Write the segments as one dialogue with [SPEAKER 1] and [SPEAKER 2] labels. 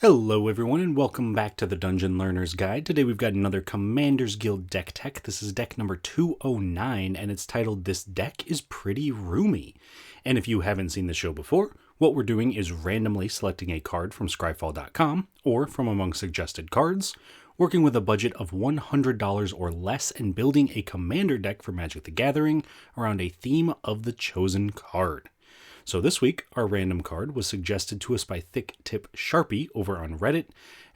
[SPEAKER 1] Hello everyone and welcome back to the Dungeon Learner's Guide. Today we've got another Commander's Guild deck tech. This is deck number 209 and it's titled This Deck is Pretty Roomy. And if you haven't seen the show before, what we're doing is randomly selecting a card from scryfall.com or from among suggested cards, working with a budget of $100 or less and building a commander deck for Magic the Gathering around a theme of the chosen card. So this week, our random card was suggested to us by Thick Tip Sharpie over on Reddit,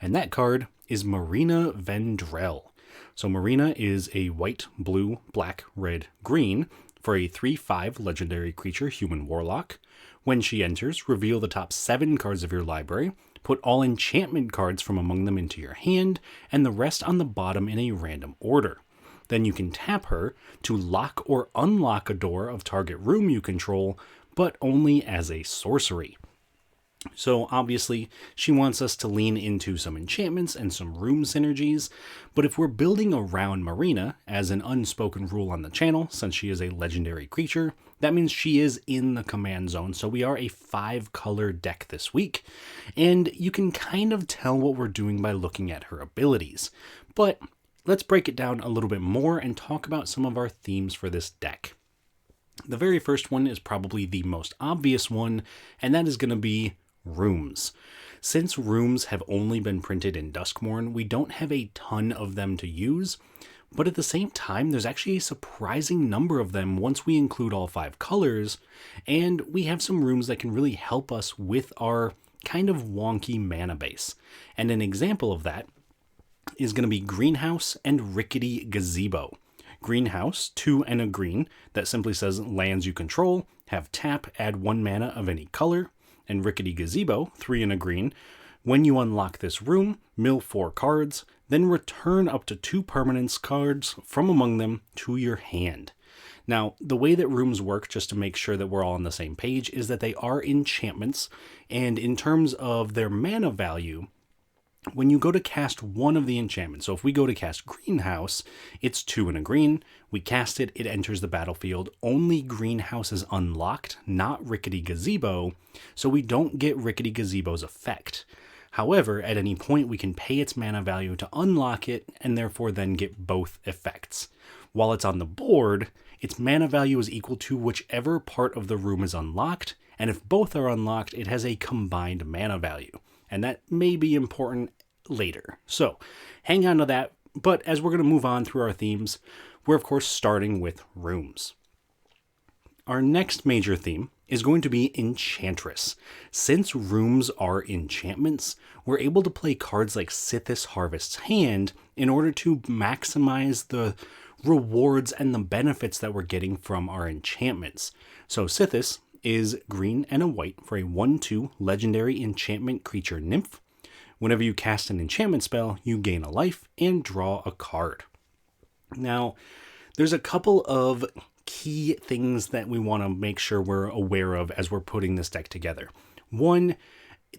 [SPEAKER 1] and that card is Marina Vendrell. So Marina is a white, blue, black, red, green for a 3/5 legendary creature human warlock. When she enters, reveal the top 7 cards of your library, put all enchantment cards from among them into your hand, and the rest on the bottom in a random order. Then you can tap her to lock or unlock a door of target room you control, but only as a sorcery. So obviously, she wants us to lean into some enchantments and some room synergies, but if we're building around Marina as an unspoken rule on the channel, since she is a legendary creature, that means she is in the command zone, so we are a 5-color deck this week, and you can kind of tell what we're doing by looking at her abilities. But let's break it down a little bit more and talk about some of our themes for this deck. The very first one is probably the most obvious one, and that is going to be rooms. Since rooms have only been printed in Duskmourn, we don't have a ton of them to use, but at the same time, there's actually a surprising number of them once we include all 5 colors, and we have some rooms that can really help us with our kind of wonky mana base. And an example of that is going to be Greenhouse and Rickety Gazebo. Greenhouse, 2 and a green, that simply says lands you control, have tap, add 1 mana of any color, and Rickety Gazebo, 3 and a green. When you unlock this room, mill 4 cards, then return up to 2 permanence cards from among them to your hand. Now, the way that rooms work, just to make sure that we're all on the same page, is that they are enchantments, and in terms of their mana value, when you go to cast one of the enchantments, so if we go to cast Greenhouse, it's 2 and a green. We cast it, it enters the battlefield. Only Greenhouse is unlocked, not Rickety Gazebo, so we don't get Rickety Gazebo's effect. However, at any point, we can pay its mana value to unlock it, and therefore then get both effects. While it's on the board, its mana value is equal to whichever part of the room is unlocked, and if both are unlocked, it has a combined mana value. And that may be important later. So hang on to that. But as we're going to move on through our themes, we're of course starting with rooms. Our next major theme is going to be Enchantress. Since rooms are enchantments, we're able to play cards like Sithis Harvest's Hand in order to maximize the rewards and the benefits that we're getting from our enchantments. So Sithis is green and a white for a 1/2 legendary enchantment creature nymph. Whenever you cast an enchantment spell, you gain a life and draw a card. Now, there's a couple of key things that we want to make sure we're aware of as we're putting this deck together. One,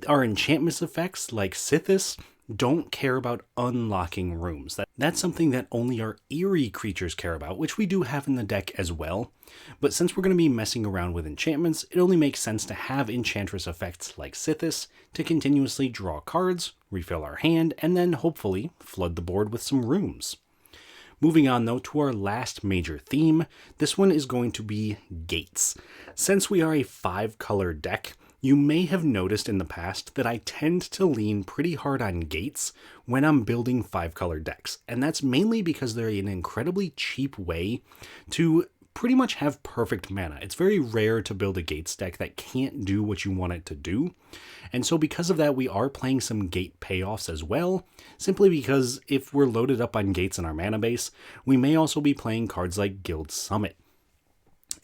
[SPEAKER 1] our enchantment effects like Sithis don't care about unlocking rooms. That's something that only our eerie creatures care about, which we do have in the deck as well. But since we're going to be messing around with enchantments, it only makes sense to have Enchantress effects like Sithis to continuously draw cards, refill our hand, and then hopefully flood the board with some rooms. Moving on though to our last major theme, this one is going to be gates. Since we are a 5-color deck, you may have noticed in the past that I tend to lean pretty hard on gates when I'm building 5-color decks, and that's mainly because they're an incredibly cheap way to pretty much have perfect mana. It's very rare to build a gates deck that can't do what you want it to do, and so because of that, we are playing some gate payoffs as well, simply because if we're loaded up on gates in our mana base, we may also be playing cards like Guild Summit.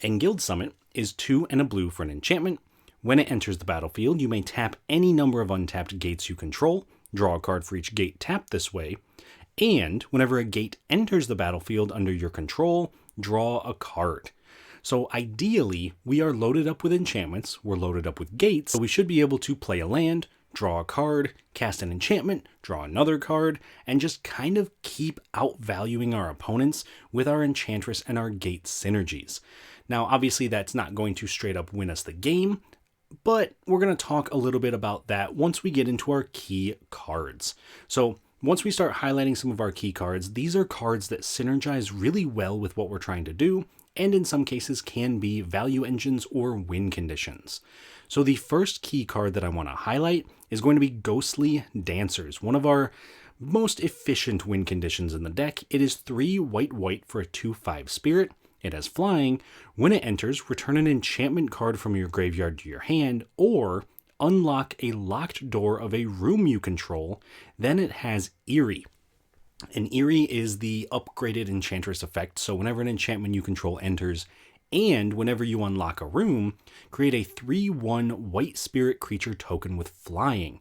[SPEAKER 1] And Guild Summit is 2 and a blue for an enchantment. When it enters the battlefield, you may tap any number of untapped gates you control, draw a card for each gate tapped this way, and whenever a gate enters the battlefield under your control, draw a card. So ideally, we are loaded up with enchantments, we're loaded up with gates, so we should be able to play a land, draw a card, cast an enchantment, draw another card, and just kind of keep outvaluing our opponents with our Enchantress and our gate synergies. Now, obviously, that's not going to straight up win us the game, But we're going to talk a little bit about that once we get into our key cards. So once we start highlighting some of our key cards, these are cards that synergize really well with what we're trying to do, and in some cases can be value engines or win conditions. So the first key card that I want to highlight is going to be Ghostly Dancers, one of our most efficient win conditions in the deck. It is 3 white for a 2/5 spirit. It has flying. When it enters, return an enchantment card from your graveyard to your hand, or unlock a locked door of a room you control. Then it has Eerie. And Eerie is the upgraded Enchantress effect, so whenever an enchantment you control enters, and whenever you unlock a room, create a 3/1 white spirit creature token with flying.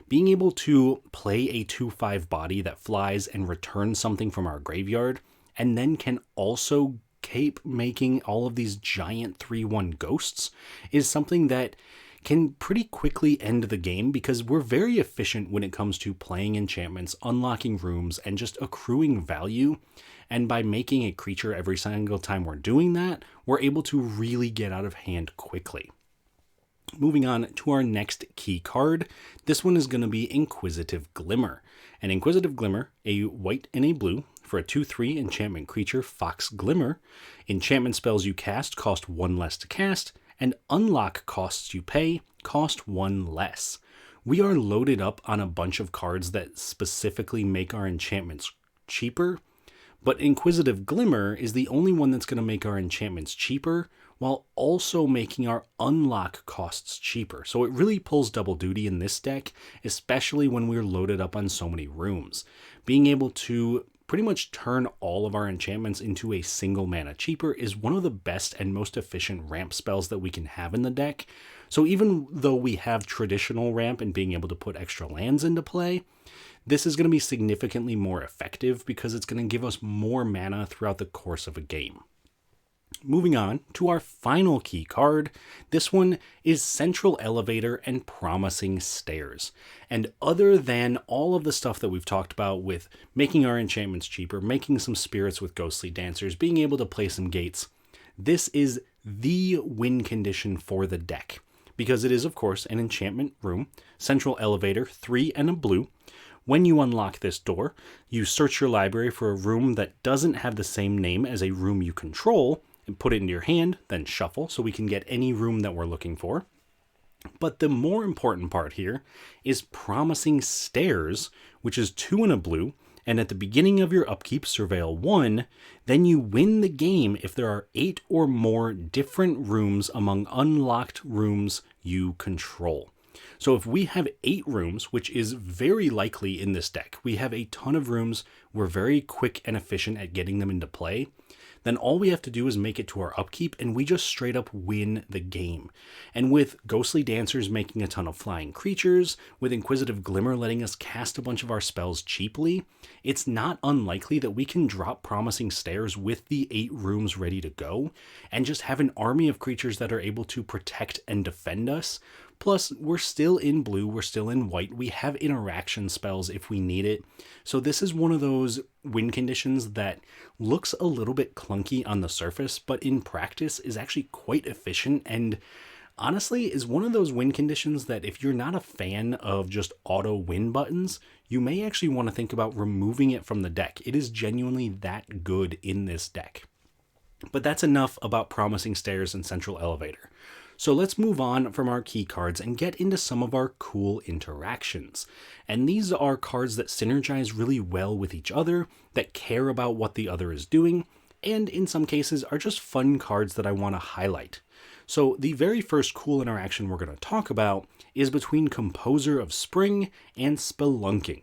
[SPEAKER 1] Being able to play a 2/5 body that flies and return something from our graveyard, and then can also keep making all of these giant 3/1 ghosts, is something that can pretty quickly end the game, because we're very efficient when it comes to playing enchantments, unlocking rooms, and just accruing value. And by making a creature every single time we're doing that, we're able to really get out of hand quickly. Moving on to our next key card, this one is going to be Inquisitive Glimmer. An Inquisitive Glimmer, a white and a blue, for a 2/3 enchantment creature, Fox Glimmer. Enchantment spells you cast cost 1 less to cast, and unlock costs you pay cost 1 less. We are loaded up on a bunch of cards that specifically make our enchantments cheaper, but Inquisitive Glimmer is the only one that's going to make our enchantments cheaper while also making our unlock costs cheaper. So it really pulls double duty in this deck, especially when we're loaded up on so many rooms. Being able to pretty much turn all of our enchantments into a single mana cheaper is one of the best and most efficient ramp spells that we can have in the deck. So even though we have traditional ramp and being able to put extra lands into play, this is going to be significantly more effective because it's going to give us more mana throughout the course of a game. Moving on to our final key card, this one is Central Elevator and Promising Stairs. And other than all of the stuff that we've talked about with making our enchantments cheaper, making some spirits with Ghostly Dancers, being able to play some gates, this is the win condition for the deck. Because it is, of course, an enchantment room, Central Elevator, 3 and a blue. When you unlock this door, you search your library for a room that doesn't have the same name as a room you control, and put it into your hand, then shuffle so we can get any room that we're looking for. But the more important part here is Promising Stairs, which is 2 and a blue, and at the beginning of your upkeep, surveil 1, then you win the game if there are 8 or more different rooms among unlocked rooms you control. So if we have 8 rooms, which is very likely in this deck, we have a ton of rooms, we're very quick and efficient at getting them into play, then all we have to do is make it to our upkeep and we just straight up win the game. And with Ghostly Dancers making a ton of flying creatures, with Inquisitive Glimmer letting us cast a bunch of our spells cheaply, it's not unlikely that we can drop Promising Stairs with the 8 rooms ready to go and just have an army of creatures that are able to protect and defend us. Plus, we're still in blue, we're still in white, we have interaction spells if we need it. So this is one of those win conditions that looks a little bit clunky on the surface, but in practice is actually quite efficient, and honestly is one of those win conditions that if you're not a fan of just auto win buttons, you may actually want to think about removing it from the deck. It is genuinely that good in this deck. But that's enough about Promising Stairs and Central Elevator. So let's move on from our key cards and get into some of our cool interactions. And these are cards that synergize really well with each other, that care about what the other is doing, and in some cases are just fun cards that I want to highlight. So the very first cool interaction we're going to talk about is between Composer of Spring and Spelunking.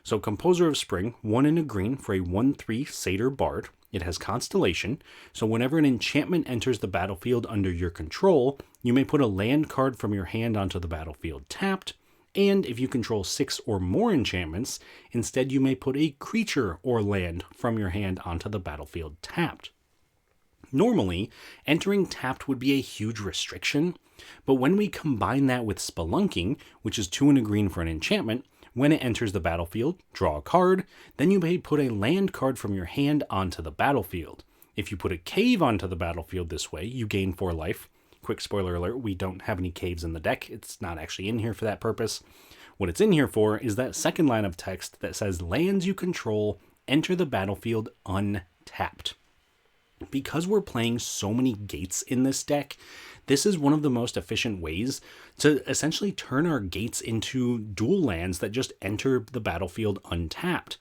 [SPEAKER 1] So Composer of Spring, 1 and a green for a 1/3 Satyr Bard. It has Constellation, so whenever an enchantment enters the battlefield under your control, you may put a land card from your hand onto the battlefield tapped, and if you control 6 or more enchantments, instead you may put a creature or land from your hand onto the battlefield tapped. Normally, entering tapped would be a huge restriction, but when we combine that with Spelunking, which is 2 and a green for an enchantment, when it enters the battlefield, draw a card, then you may put a land card from your hand onto the battlefield. If you put a cave onto the battlefield this way, you gain 4 life. quick spoiler alert, we don't have any caves in the deck. It's not actually in here for that purpose. What it's in here for is that second line of text that says lands you control enter the battlefield untapped. Because we're playing so many gates in this deck, this is one of the most efficient ways to essentially turn our gates into dual lands that just enter the battlefield untapped.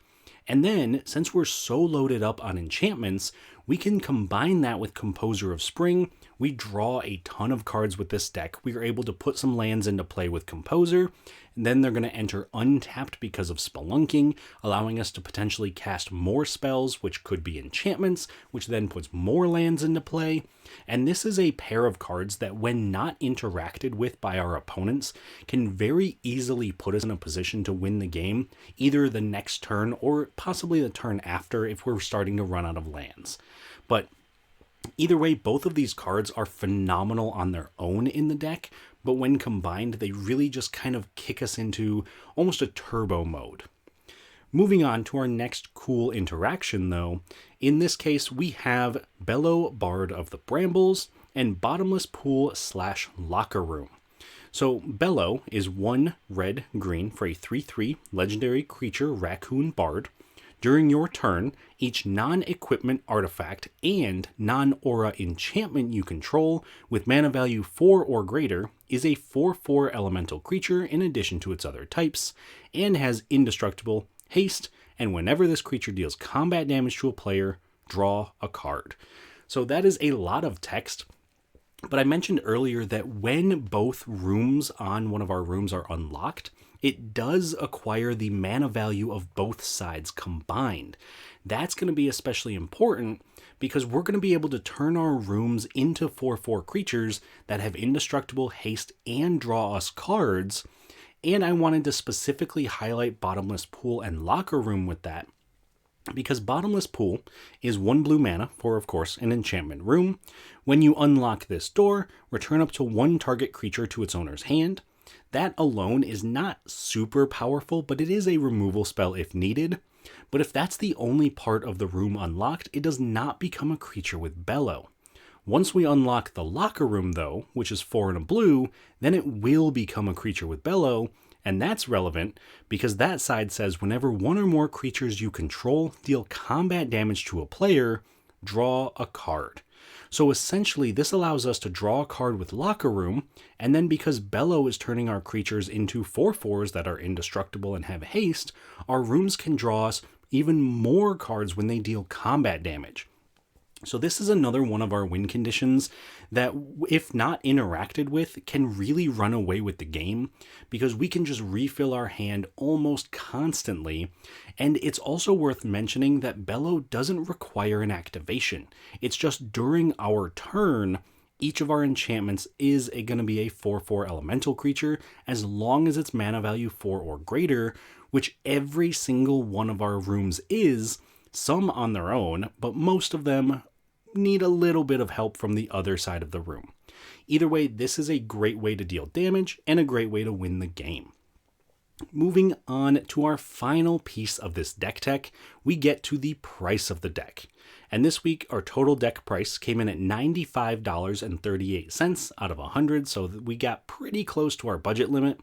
[SPEAKER 1] And then, since we're so loaded up on enchantments, we can combine that with Composer of Spring. We draw a ton of cards with this deck. We are able to put some lands into play with Composer, and then they're going to enter untapped because of Spelunking, allowing us to potentially cast more spells, which could be enchantments, which then puts more lands into play. And this is a pair of cards that, when not interacted with by our opponents, can very easily put us in a position to win the game, either the next turn or possibly the turn after if we're starting to run out of lands. But either way, both of these cards are phenomenal on their own in the deck, but when combined, they really just kind of kick us into almost a turbo mode. Moving on to our next cool interaction, though, in this case, we have Bellow, Bard of the Brambles, and Bottomless Pool / Locker Room. So Bellow is 1 red-green for a 3/3 legendary creature raccoon bard. During your turn, each non-equipment artifact and non-aura enchantment you control with mana value 4 or greater is a 4/4 elemental creature in addition to its other types, and has indestructible haste, and whenever this creature deals combat damage to a player, draw a card. So that is a lot of text, but I mentioned earlier that when both rooms on one of our rooms are unlocked, it does acquire the mana value of both sides combined. That's going to be especially important because we're going to be able to turn our rooms into 4/4 creatures that have indestructible haste and draw us cards. And I wanted to specifically highlight Bottomless Pool and Locker Room with that, because Bottomless Pool is 1 blue mana for, of course, an enchantment room. When you unlock this door, return up to 1 target creature to its owner's hand. That alone is not super powerful, but it is a removal spell if needed. But if that's the only part of the room unlocked, it does not become a creature with Bellow. Once we unlock the Locker Room, though, which is 4 and a blue, then it will become a creature with Bellow, and that's relevant because that side says whenever 1 or more creatures you control deal combat damage to a player, draw a card. So essentially, this allows us to draw a card with Locker Room, and then because Bellow is turning our creatures into 4/4s that are indestructible and have haste, our rooms can draw us even more cards when they deal combat damage. So this is another one of our win conditions that, if not interacted with, can really run away with the game because we can just refill our hand almost constantly. And it's also worth mentioning that Bellow doesn't require an activation. It's just during our turn, each of our enchantments is going to be a 4/4 elemental creature as long as its mana value 4 or greater, which every single one of our rooms is, some on their own, but most of them need a little bit of help from the other side of the room. Either way, this is a great way to deal damage and a great way to win the game. Moving on to our final piece of this deck tech, we get to the price of the deck. And this week, our total deck price came in at $95.38 out of 100, so we got pretty close to our budget limit.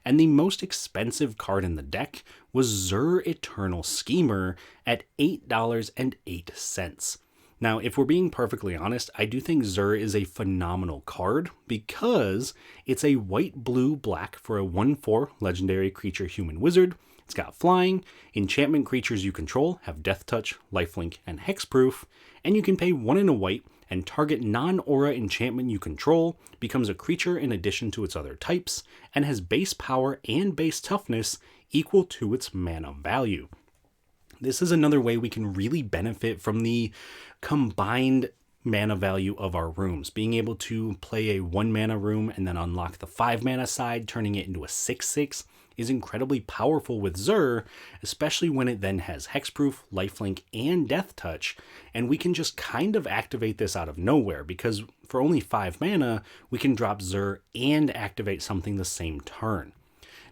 [SPEAKER 1] And the most expensive card in the deck was Zur Eternal Schemer at $8.08. Now, if we're being perfectly honest, I do think Zur is a phenomenal card because it's a white, blue, black for a 1/4 legendary creature human wizard. It's got flying. Enchantment creatures you control have Death Touch, Lifelink, and Hexproof. And you can pay 1 and a white, and target non-aura enchantment you control becomes a creature in addition to its other types, and has base power and base toughness equal to its mana value. This is another way we can really benefit from the combined mana value of our rooms. Being able to play a 1 mana room and then unlock the 5 mana side, turning it into a 6/6, is incredibly powerful with Zur, especially when it then has Hexproof, Lifelink, and Death Touch, and we can just kind of activate this out of nowhere because for only 5 mana, we can drop Zur and activate something the same turn.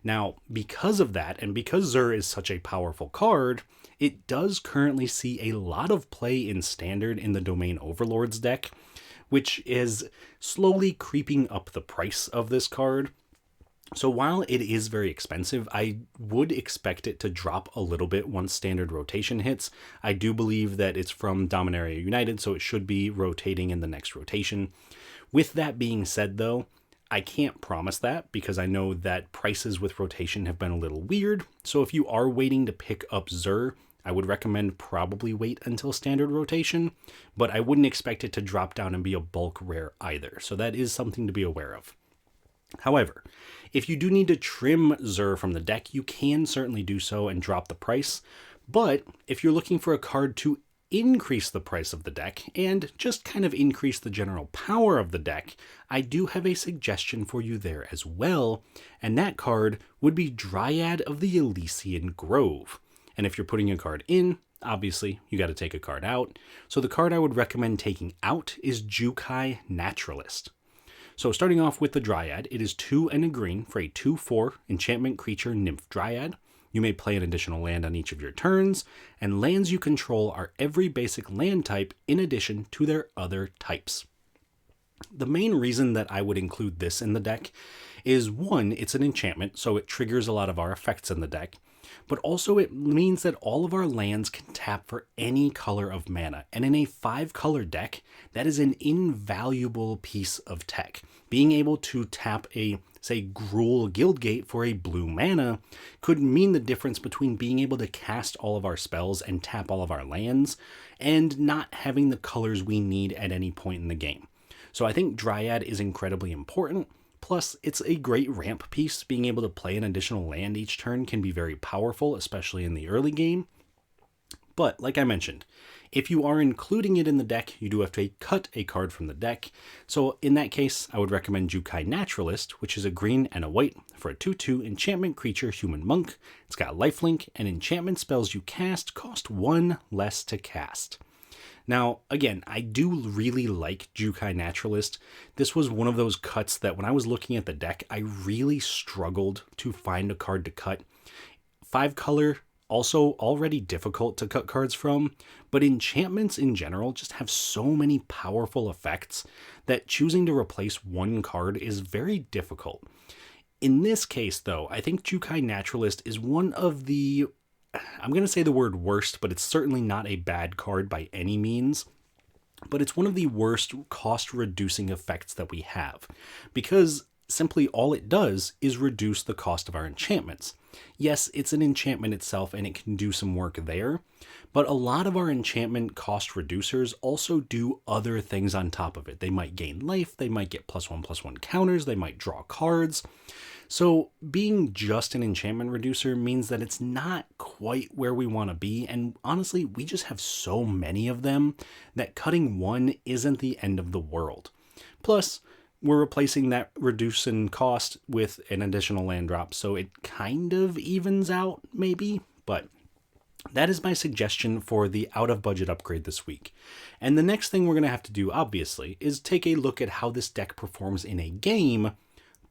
[SPEAKER 1] Now, because of that, and because Zur is such a powerful card, it does currently see a lot of play in Standard in the Domain Overlords deck, which is slowly creeping up the price of this card. So while it is very expensive, I would expect it to drop a little bit once standard rotation hits. I do believe that it's from Dominaria United, so it should be rotating in the next rotation. With that being said, though, I can't promise that because I know that prices with rotation have been a little weird. So if you are waiting to pick up Zur, I would recommend probably wait until standard rotation, but I wouldn't expect it to drop down and be a bulk rare either. So that is something to be aware of. However, if you do need to trim Zur from the deck, you can certainly do so and drop the price. But if you're looking for a card to increase the price of the deck and just kind of increase the general power of the deck, I do have a suggestion for you there as well. And that card would be Dryad of the Elysian Grove. And if you're putting a card in, obviously you got to take a card out. So the card I would recommend taking out is Jukai Naturalist. So starting off with the Dryad, it is 2 and a green for a 2/4 enchantment creature Nymph Dryad. You may play an additional land on each of your turns, and lands you control are every basic land type in addition to their other types. The main reason that I would include this in the deck is, one, it's an enchantment, so it triggers a lot of our effects in the deck, but also it means that all of our lands can tap for any color of mana, and in a 5-color deck, that is an invaluable piece of tech. Being able to tap a, say, Gruul Guildgate for a blue mana could mean the difference between being able to cast all of our spells and tap all of our lands, and not having the colors we need at any point in the game. So I think Dryad is incredibly important. Plus, it's a great ramp piece. Being able to play an additional land each turn can be very powerful, especially in the early game. But, like I mentioned, if you are including it in the deck, you do have to cut a card from the deck. So in that case, I would recommend Jukai Naturalist, which is a green and a white for a 2/2 enchantment creature human monk. It's got lifelink, and enchantment spells you cast cost 1 less to cast. Now, again, I do really like Jukai Naturalist. This was one of those cuts that when I was looking at the deck, I really struggled to find a card to cut. 5-color, also already difficult to cut cards from, but enchantments in general just have so many powerful effects that choosing to replace one card is very difficult. In this case, though, I think Jukai Naturalist is one of the, I'm going to say the word worst, but it's certainly not a bad card by any means. But it's one of the worst cost-reducing effects that we have, because simply all it does is reduce the cost of our enchantments. Yes, it's an enchantment itself and it can do some work there, but a lot of our enchantment cost reducers also do other things on top of it. They might gain life, they might get +1/+1 counters, they might draw cards. So being just an enchantment reducer means that it's not quite where we want to be, and honestly, we just have so many of them that cutting one isn't the end of the world. Plus, we're replacing that reduce in cost with an additional land drop, so it kind of evens out, maybe, but that is my suggestion for the out-of-budget upgrade this week. And the next thing we're going to have to do, obviously, is take a look at how this deck performs in a game.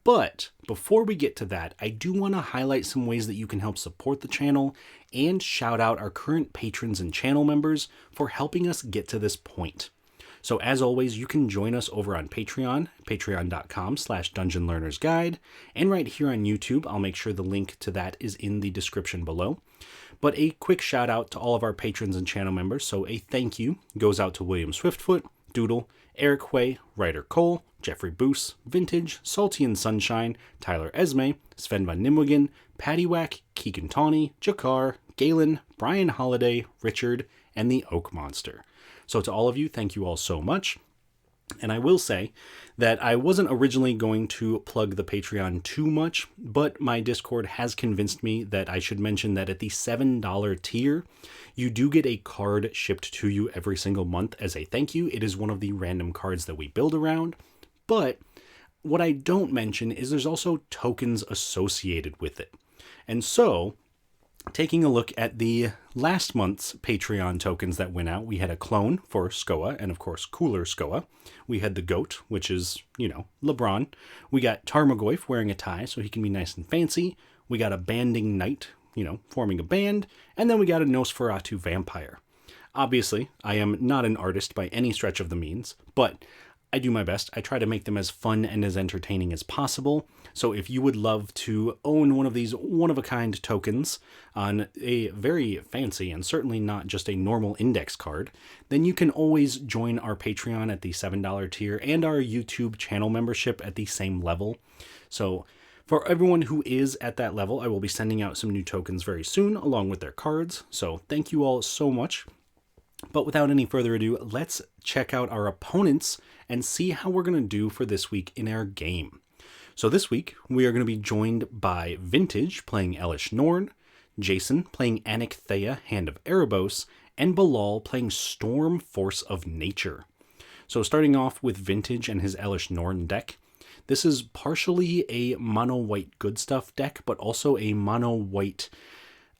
[SPEAKER 1] But before we get to that, I do want to highlight some ways that you can help support the channel and shout out our current patrons and channel members for helping us get to this point. So as always, you can join us over on Patreon, patreon.com/dungeonlearnersguide, and right here on YouTube. I'll make sure the link to that is in the description below. But a quick shout out to all of our patrons and channel members. So a thank you goes out to William Swiftfoot, Doodle, Eric Way, Ryder Cole, Jeffrey Boos, Vintage, Salty and Sunshine, Tyler Esme, Sven Van Nimwegen, Paddywhack, Keegan Tawney, Jakar, Galen, Brian Holiday, Richard, and the Oak Monster. So to all of you, thank you all so much. And I will say that I wasn't originally going to plug the Patreon too much, but my Discord has convinced me that I should mention that at the $7 tier, you do get a card shipped to you every single month as a thank you. It is one of the random cards that we build around. But what I don't mention is there's also tokens associated with it. And so, taking a look at the last month's Patreon tokens that went out, we had a clone for Skoa, and of course, Cooler Skoa. We had the goat, which is, LeBron. We got Tarmogoyf wearing a tie, so he can be nice and fancy. We got a banding knight, forming a band. And then we got a Nosferatu vampire. Obviously, I am not an artist by any stretch of the means, but I do my best. I try to make them as fun and as entertaining as possible. So if you would love to own one of these one-of-a-kind tokens on a very fancy and certainly not just a normal index card, then you can always join our Patreon at the $7 tier and our YouTube channel membership at the same level. So for everyone who is at that level, I will be sending out some new tokens very soon along with their cards. So thank you all so much. But without any further ado, let's check out our opponents and see how we're going to do for this week in our game. So this week, we are going to be joined by Vintage playing Elesh Norn, Jason playing Annick Hand of Erebos, and Bilal playing Storm Force of Nature. So starting off with Vintage and his Elesh Norn deck, this is partially a mono-white good stuff deck, but also a mono-white,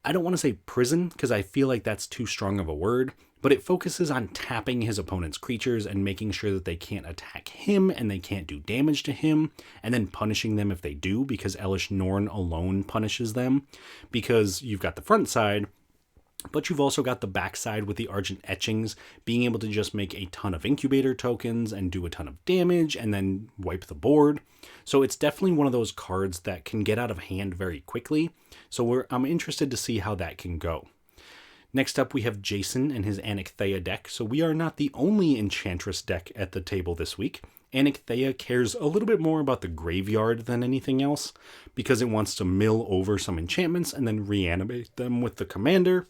[SPEAKER 1] I don't want to say prison, because I feel like that's too strong of a word, but it focuses on tapping his opponent's creatures and making sure that they can't attack him and they can't do damage to him, and then punishing them if they do, because Elesh Norn alone punishes them, because you've got the front side, but you've also got the back side with the Argent Etchings, being able to just make a ton of incubator tokens and do a ton of damage and then wipe the board. So it's definitely one of those cards that can get out of hand very quickly. So I'm interested to see how that can go. Next up, we have Jason and his Annick deck. So we are not the only Enchantress deck at the table this week. Annick cares a little bit more about the graveyard than anything else, because it wants to mill over some enchantments and then reanimate them with the commander.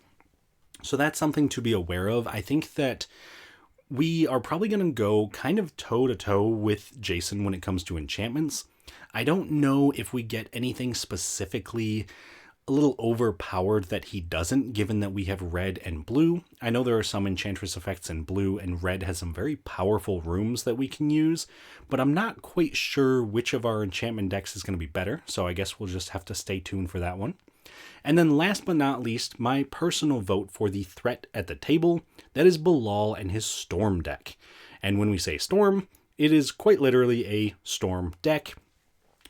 [SPEAKER 1] So that's something to be aware of. I think that we are probably going to go kind of toe-to-toe with Jason when it comes to enchantments. I don't know if we get anything specifically a little overpowered that he doesn't, given that we have red and blue. I know there are some Enchantress effects in blue, and red has some very powerful rooms that we can use, but I'm not quite sure which of our enchantment decks is going to be better, so I guess we'll just have to stay tuned for that one. And then last but not least, my personal vote for the threat at the table, that is Bilal and his Storm deck. And when we say Storm, it is quite literally a Storm deck,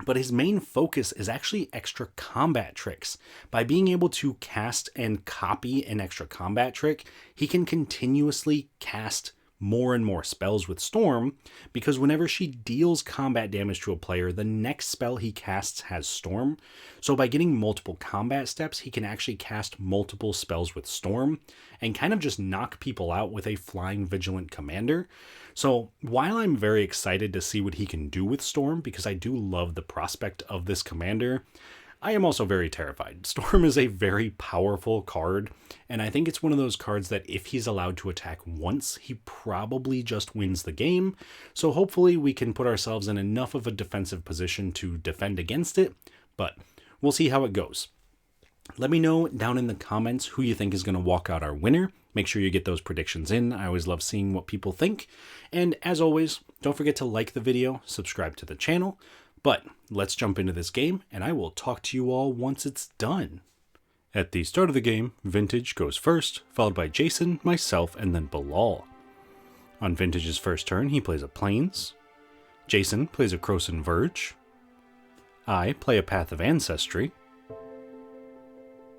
[SPEAKER 1] but his main focus is actually extra combat tricks. By being able to cast and copy an extra combat trick, he can continuously cast more and more spells with Storm, because whenever she deals combat damage to a player, the next spell he casts has Storm. So by getting multiple combat steps, he can actually cast multiple spells with Storm and kind of just knock people out with a Flying Vigilant Commander. So while I'm very excited to see what he can do with Storm, because I do love the prospect of this commander, I am also very terrified. Storm is a very powerful card, and I think it's one of those cards that if he's allowed to attack once, he probably just wins the game. So hopefully we can put ourselves in enough of a defensive position to defend against it, but we'll see how it goes. Let me know down in the comments who you think is going to walk out our winner. Make sure you get those predictions in. I always love seeing what people think. And as always, don't forget to like the video, subscribe to the channel. But let's jump into this game, and I will talk to you all once it's done. At the start of the game, Vintage goes first, followed by Jason, myself, and then Bilal. On Vintage's first turn, he plays a Plains. Jason plays a Krosan Verge. I play a Path of Ancestry.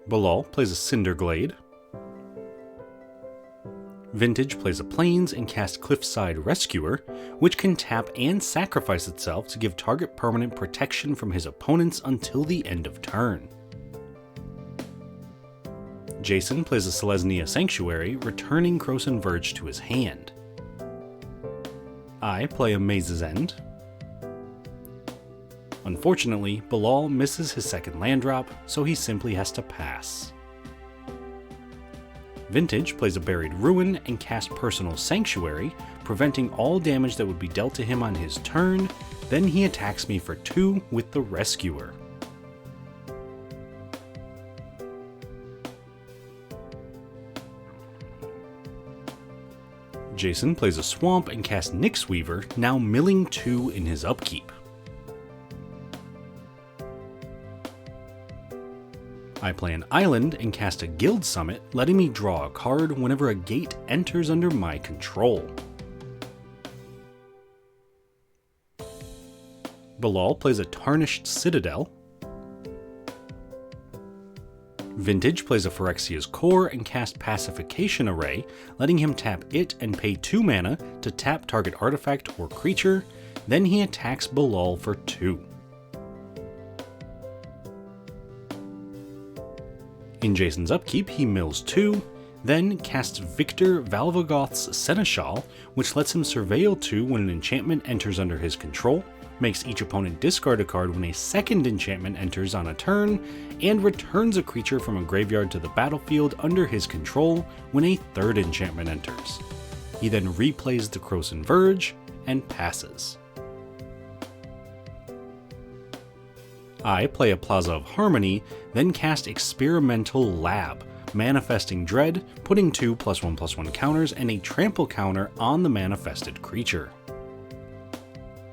[SPEAKER 1] Bilal plays a Cinderglade. Vintage plays a Plains and casts Cliffside Rescuer, which can tap and sacrifice itself to give target permanent protection from his opponents until the end of turn. Jason plays a Selesnya Sanctuary, returning Krosan Verge to his hand. I play a Maze's End. Unfortunately, Bilal misses his second land drop, so he simply has to pass. Vintage plays a Buried Ruin and casts Personal Sanctuary, preventing all damage that would be dealt to him on his turn. Then he attacks me for 2 with the Rescuer. Jason plays a Swamp and casts Nyx Weaver, now milling 2 in his upkeep. I play an island and cast a Guild Summit, letting me draw a card whenever a gate enters under my control. Bilal plays a Tarnished Citadel. Vintage plays a Phyrexia's Core and casts Pacification Array, letting him tap it and pay 2 mana to tap target artifact or creature, then he attacks Bilal for 2. In Jason's upkeep, he mills 2, then casts Victor Valvagoth's Seneschal, which lets him surveil 2 when an enchantment enters under his control, makes each opponent discard a card when a second enchantment enters on a turn, and returns a creature from a graveyard to the battlefield under his control when a third enchantment enters. He then replays the Krosan Verge and passes. I play a Plaza of Harmony, then cast Experimental Lab, manifesting Dread, putting 2 +1/+1 counters and a trample counter on the manifested creature.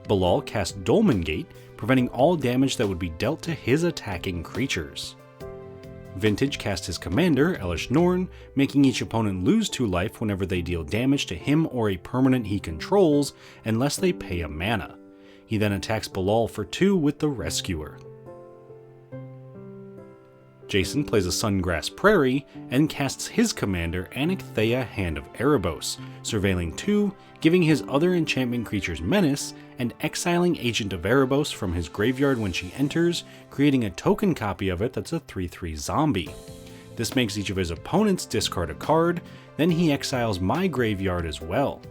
[SPEAKER 1] Bilal casts Dolmen Gate, preventing all damage that would be dealt to his attacking creatures. Vintage casts his commander, Elesh Norn, making each opponent lose 2 life whenever they deal damage to him or a permanent he controls, unless they pay a mana. He then attacks Bilal for 2 with the Rescuer. Jason plays a Sungrass Prairie and casts his commander, Anakthea, Hand of Erebos, surveilling 2, giving his other enchantment creatures Menace, and exiling Agent of Erebos from his graveyard when she enters, creating a token copy of it that's a 3/3 zombie. This makes each of his opponents discard a card, then he exiles my graveyard as well.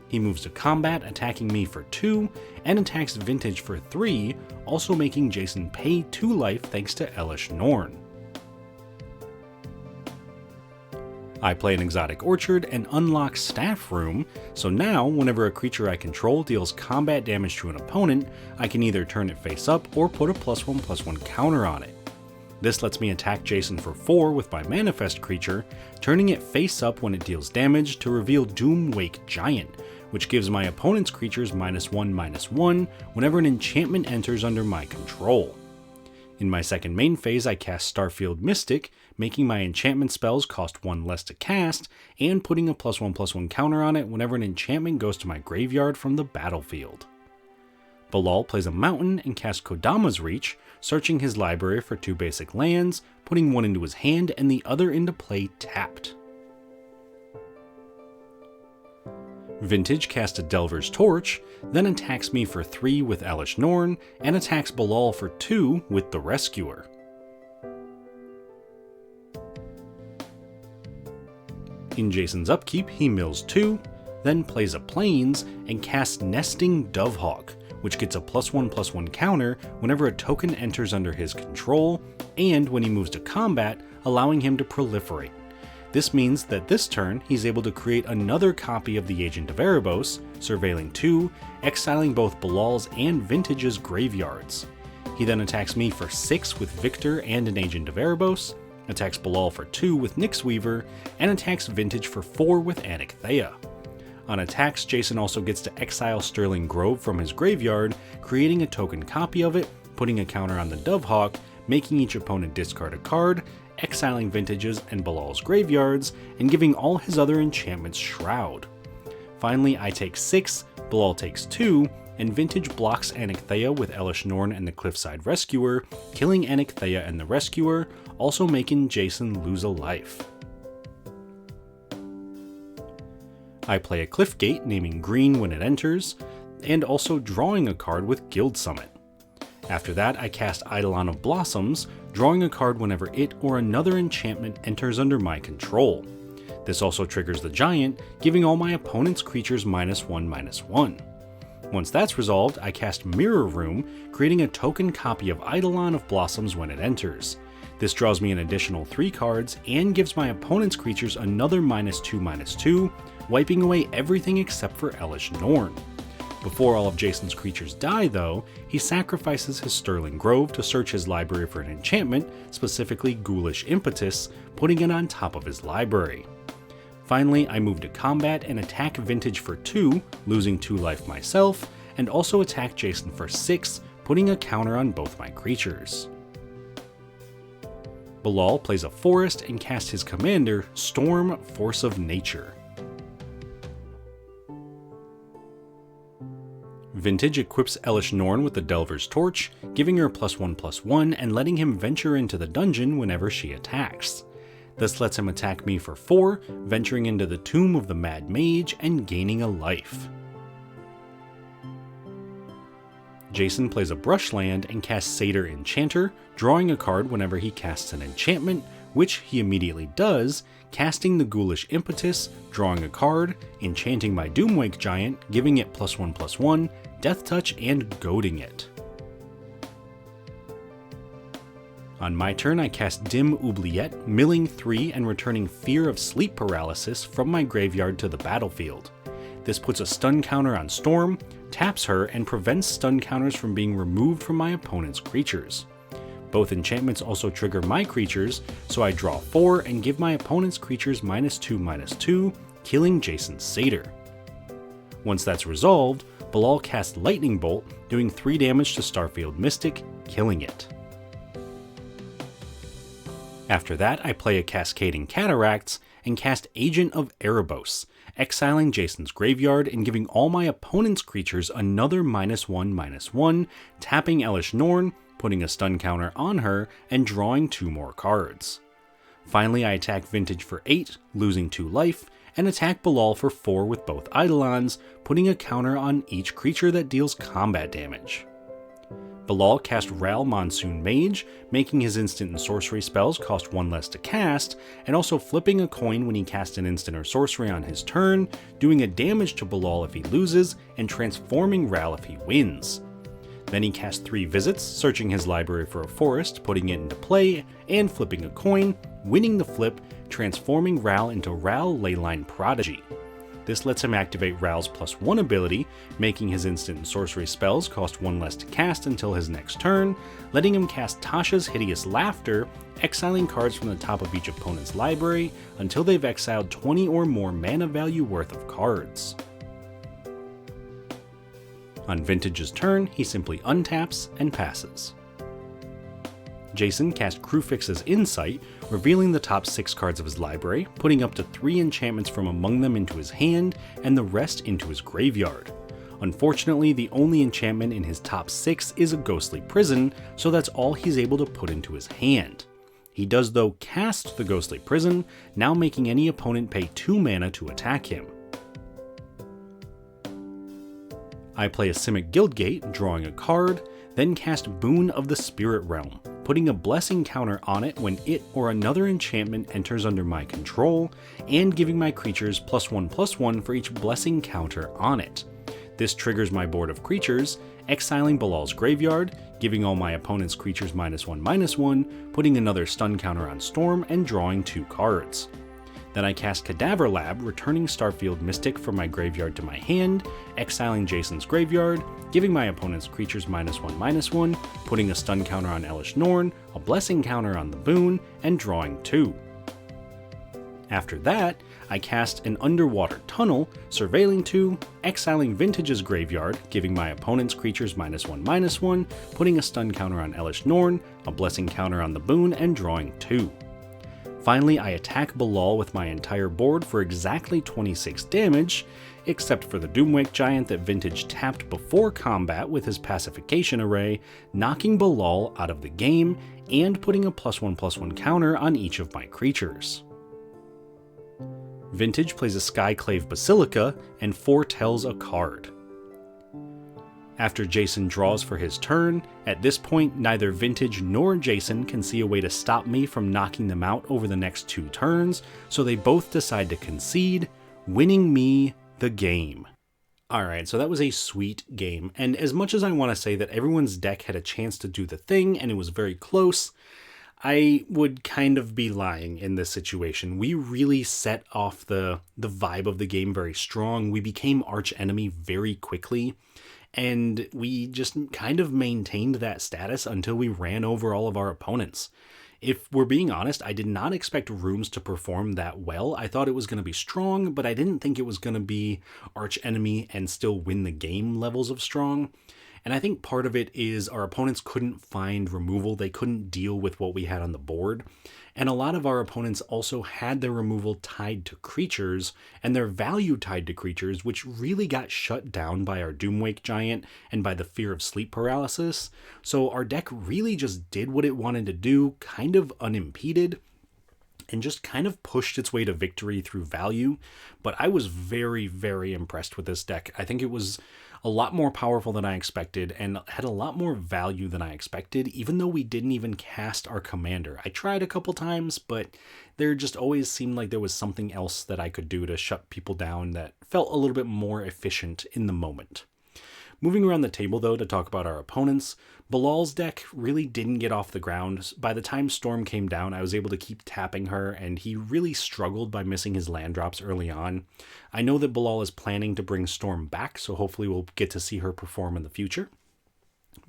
[SPEAKER 1] He moves to combat, attacking me for 2, and attacks Vintage for 3, also making Jason pay 2 life thanks to Elesh Norn. I play an Exotic Orchard and unlock Staff Room, so now whenever a creature I control deals combat damage to an opponent, I can either turn it face up or put a +1/+1 counter on it. This lets me attack Jason for 4 with my manifest creature, turning it face up when it deals damage to reveal Doomwake Giant, which gives my opponent's creatures -1/-1 whenever an enchantment enters under my control. In my second main phase, I cast Starfield Mystic, making my enchantment spells cost 1 less to cast, and putting a +1/+1 counter on it whenever an enchantment goes to my graveyard from the battlefield. Bilal plays a mountain and casts Kodama's Reach, searching his library for 2 basic lands, putting 1 into his hand and the other into play tapped. Vintage casts a Delver's Torch, then attacks me for 3 with Elesh Norn, and attacks Bilal for 2 with the Rescuer. In Jason's upkeep, he mills 2, then plays a Plains, and casts Nesting Dovehawk, which gets a +1/+1 counter whenever a token enters under his control, and when he moves to combat, allowing him to proliferate. This means that this turn, he's able to create another copy of the Agent of Erebos, surveilling 2, exiling both Bilal's and Vintage's graveyards. He then attacks me for 6 with Victor and an Agent of Erebos, attacks Bilal for 2 with Nyxweaver, and attacks Vintage for 4 with Anakthea. On attacks, Jason also gets to exile Sterling Grove from his graveyard, creating a token copy of it, putting a counter on the Dovehawk, making each opponent discard a card, exiling Vintage's and Bilal's graveyards, and giving all his other enchantments Shroud. Finally, I take 6, Bilal takes 2, and Vintage blocks Anakthea with Elesh Norn and the Cliffside Rescuer, killing Anakthea and the Rescuer, also making Jason lose a life. I play a Cliffgate, naming green when it enters, and also drawing a card with Guild Summit. After that, I cast Eidolon of Blossoms, drawing a card whenever it or another enchantment enters under my control. This also triggers the Giant, giving all my opponent's creatures -1/-1. Once that's resolved, I cast Mirror Room, creating a token copy of Eidolon of Blossoms when it enters. This draws me an additional 3 cards and gives my opponent's creatures another -2/-2, wiping away everything except for Elesh Norn. Before all of Jason's creatures die, though, he sacrifices his Sterling Grove to search his library for an enchantment, specifically Ghoulish Impetus, putting it on top of his library. Finally, I move to combat and attack Vintage for 2, losing 2 life myself, and also attack Jason for 6, putting a counter on both my creatures. Bilal plays a forest and casts his commander, Storm, Force of Nature. Vintage equips Elesh Norn with the Delver's Torch, giving her +1/+1 and letting him venture into the dungeon whenever she attacks. This lets him attack me for 4, venturing into the Tomb of the Mad Mage and gaining a life. Jason plays a Brushland and casts Satyr Enchanter, drawing a card whenever he casts an enchantment, which he immediately does, casting the Ghoulish Impetus, drawing a card, enchanting my Doomwake Giant, giving it +1/+1, Death Touch, and goading it. On my turn, I cast Dim Oubliette, milling 3 and returning Fear of Sleep Paralysis from my graveyard to the battlefield. This puts a stun counter on Storm, taps her, and prevents stun counters from being removed from my opponent's creatures. Both enchantments also trigger my creatures, so I draw 4 and give my opponent's creatures -2/-2, killing Jason's Satyr. Once that's resolved, Bilal casts Lightning Bolt, doing 3 damage to Starfield Mystic, killing it. After that, I play a Cascading Cataracts and cast Agent of Erebos, exiling Jason's graveyard and giving all my opponent's creatures another -1/-1, tapping Elesh Norn, putting a stun counter on her, and drawing 2 more cards. Finally, I attack Vintage for 8, losing 2 life, and attack Bilal for 4 with both Eidolons, putting a counter on each creature that deals combat damage. Bilal cast Ral Monsoon Mage, making his instant and sorcery spells cost 1 less to cast, and also flipping a coin when he casts an instant or sorcery on his turn, doing a damage to Bilal if he loses, and transforming Ral if he wins. Then he casts 3 visits, searching his library for a forest, putting it into play, and flipping a coin, winning the flip, transforming Ral into Ral Leyline Prodigy. This lets him activate Ral's +1 ability, making his instant and sorcery spells cost 1 less to cast until his next turn, letting him cast Tasha's Hideous Laughter, exiling cards from the top of each opponent's library until they've exiled 20 or more mana value worth of cards. On Vintage's turn, he simply untaps and passes. Jason cast Crufix's Insight, revealing the top 6 cards of his library, putting up to 3 enchantments from among them into his hand, and the rest into his graveyard. Unfortunately, the only enchantment in his top 6 is a Ghostly Prison, so that's all he's able to put into his hand. He does though cast the Ghostly Prison, now making any opponent pay 2 mana to attack him. I play a Simic Guildgate, drawing a card, then cast Boon of the Spirit Realm, putting a blessing counter on it when it or another enchantment enters under my control, and giving my creatures +1/+1 for each blessing counter on it. This triggers my board of creatures, exiling Bilal's graveyard, giving all my opponent's creatures -1/-1, putting another stun counter on Storm, and drawing 2 cards. Then I cast Cadaver Lab, returning Starfield Mystic from my graveyard to my hand, exiling Jason's graveyard, giving my opponent's creatures -1/-1, putting a stun counter on Elesh Norn, a blessing counter on the Boon, and drawing 2. After that, I cast an Underwater Tunnel, surveilling 2, exiling Vintage's graveyard, giving my opponent's creatures -1/-1, putting a stun counter on Elesh Norn, a blessing counter on the Boon, and drawing 2. Finally, I attack Bilal with my entire board for exactly 26 damage, except for the Doomwake Giant that Vintage tapped before combat with his Pacification Array, knocking Bilal out of the game and putting a +1/+1 counter on each of my creatures. Vintage plays a Skyclave Basilica and foretells a card. After Jason draws for his turn, at this point neither Vintage nor Jason can see a way to stop me from knocking them out over the next 2 turns, so they both decide to concede, winning me the game. Alright, so that was a sweet game, and as much as I want to say that everyone's deck had a chance to do the thing and it was very close, I would kind of be lying in this situation. We really set off the vibe of the game very strong. We became arch enemy very quickly, and we just kind of maintained that status until we ran over all of our opponents. If we're being honest, I did not expect Rooms to perform that well. I thought it was going to be strong, but I didn't think it was going to be arch enemy and still win the game levels of strong. And I think part of it is our opponents couldn't find removal. They couldn't deal with what we had on the board. And a lot of our opponents also had their removal tied to creatures and their value tied to creatures, which really got shut down by our Doomwake Giant and by the fear of sleep paralysis. So our deck really just did what it wanted to do, kind of unimpeded, and just kind of pushed its way to victory through value. But I was very, very impressed with this deck. I think it was a lot more powerful than I expected and had a lot more value than I expected, even though we didn't even cast our commander. I tried a couple times, but there just always seemed like there was something else that I could do to shut people down that felt a little bit more efficient in the moment. Moving around the table, though, to talk about our opponents, Bilal's deck really didn't get off the ground. By the time Storm came down, I was able to keep tapping her, and he really struggled by missing his land drops early on. I know that Bilal is planning to bring Storm back, so hopefully we'll get to see her perform in the future.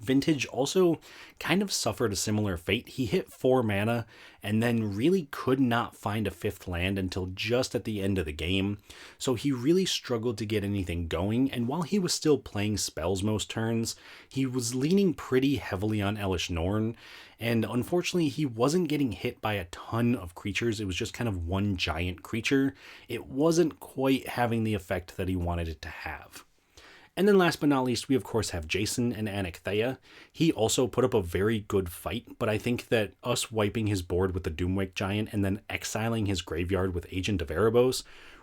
[SPEAKER 1] Vintage also kind of suffered a similar fate. He hit 4 mana and then really could not find a 5th land until just at the end of the game. So he really struggled to get anything going, and while he was still playing spells most turns, he was leaning pretty heavily on Elesh Norn, and unfortunately he wasn't getting hit by a ton of creatures. It was just kind of one giant creature. It wasn't quite having the effect that he wanted it to have. And then last but not least, we of course have Jason and Anakthea. He also put up a very good fight, but I think that us wiping his board with the Doomwake Giant and then exiling his graveyard with Agent of Erebos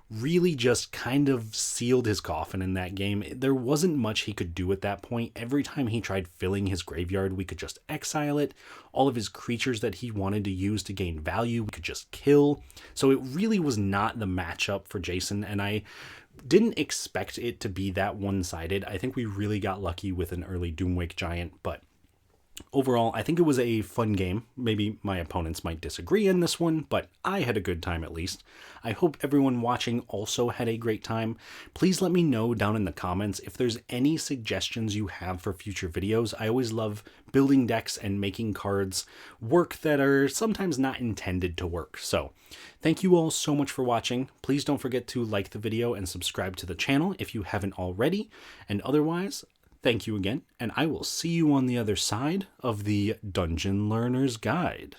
[SPEAKER 1] really just kind of sealed his coffin in that game. There wasn't much he could do at that point. Every time he tried filling his graveyard, we could just exile it. All of his creatures that he wanted to use to gain value, we could just kill. So it really was not the matchup for Jason, and I didn't expect it to be that one-sided. I think we really got lucky with an early Doomwake Giant, but overall, I think it was a fun game. Maybe my opponents might disagree in this one, but I had a good time at least. I hope everyone watching also had a great time. Please let me know down in the comments if there's any suggestions you have for future videos. I always love building decks and making cards work that are sometimes not intended to work. So thank you all so much for watching. Please don't forget to like the video and subscribe to the channel if you haven't already. And otherwise, thank you again, and I will see you on the other side of the Dungeon Learner's Guide.